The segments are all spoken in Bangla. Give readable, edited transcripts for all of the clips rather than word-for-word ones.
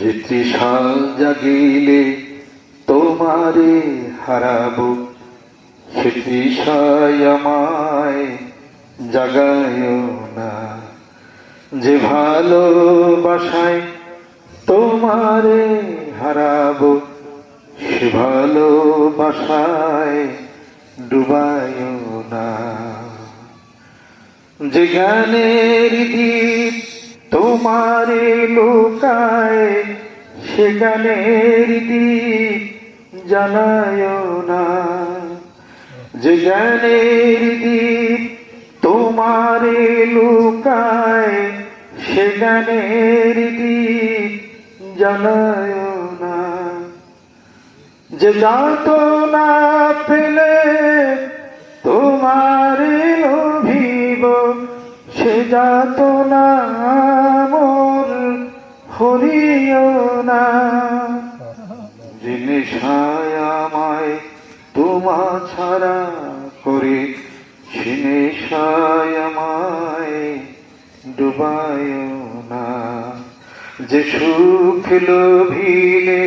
যে তৃষা জাগিলে তোমারে হারাবো, সে তৃষায় আমায় জাগায় না। যে ভালোবাসায় তোমারে হারাবো, সে ভালোবাসায় ডুবায় না। যে জ্ঞানের দ্বীপ তোমারে লুকায়, সে জ্ঞানের দ্বীপ জ্বালায় না। যে জ্ঞানের দ্বীপ তোমারে লুকায়, সে জ্ঞানের দ্বীপ জ্বালায় না। যে যাতনা পেলে তোমারে লোভিব, সে যাতনা মোর হরিও না। যে নেশায় আমায় তোমা ছাড়া করে, সে নেশায় আমায় ডুবায় না। যে সুখ লোভিলে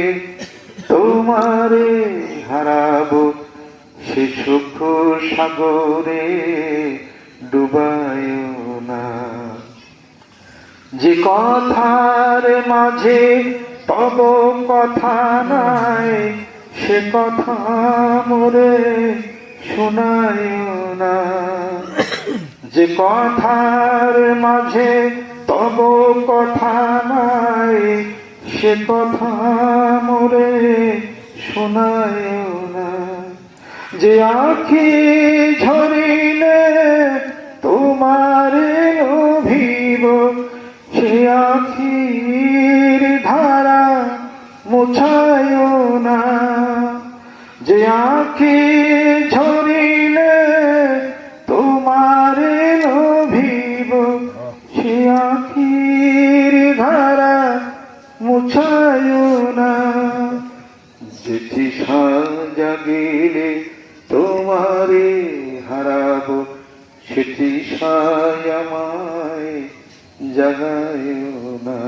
তোমারে হারাবো, সে সুখ সাগরে ডুবায় না। যে কথার মাঝে তব কথা নাই, সে কথা মোরে শোনায় না। যে কথার মাঝে তব কথা নাই, সে কথা মোরে শোনায় না। যে আখি ঝরিলে তোমারে লোভিব, সে আখির ধারা মুছায় না। যে আখি ঝরিলে তোমারে লোভিব, সে আখির ধারা মুছায় না। যে তৃষা জাগিলে তোমারে হারাবো, সে তৃষায় আমায় জাগায় না।